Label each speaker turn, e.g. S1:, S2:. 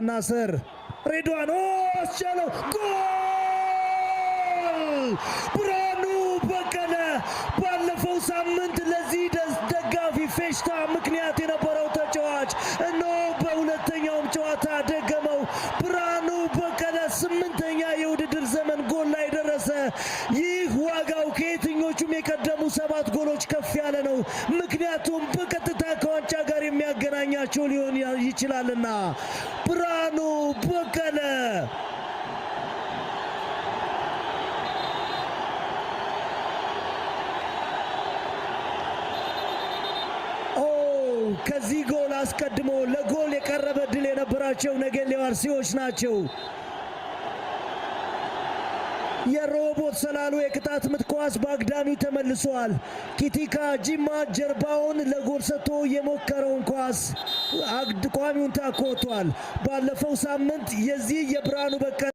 S1: ናስር ሬድዋን አስቻለው ጎል! ብርሃኑ በቀለ ባለፈው ሳምንት ለዚህ ደጋፊ ፌሽታ ምክንያት የነበረው ተጫዋች እነሆ በሁለተኛውም ጨዋታ ደገመው። ብርሃኑ በቀለ 8ኛ የውድድር ዘመን ጎል ላይ ደረሰ። ይህ ዋጋው ከየትኞቹም የቀደሙ 7 ጎሎች ከፍ ያለ ነው። ምክንያቱም በቀጥታ ከዋንጫ ጋር የሚያገናኛቸው ሊሆን ይችላልና። ብርሃኑ በቀለ ከዚህ ጎል አስቀድሞ ለጎል የቀረበ ድል የነበራቸው ነገሌ አርሲዎች ናቸው። የሮቦት ሰላሉ የቅጣት ምት ኳስ በአግዳሚው ተመልሷል። ኪቲካ ጂማ ጀርባውን ለጎል ሰጥቶ የሞከረውን ኳስ ቋሚውን ታኮቷል። ባለፈው ሳምንት የዚህ የብርሃኑ በቀለ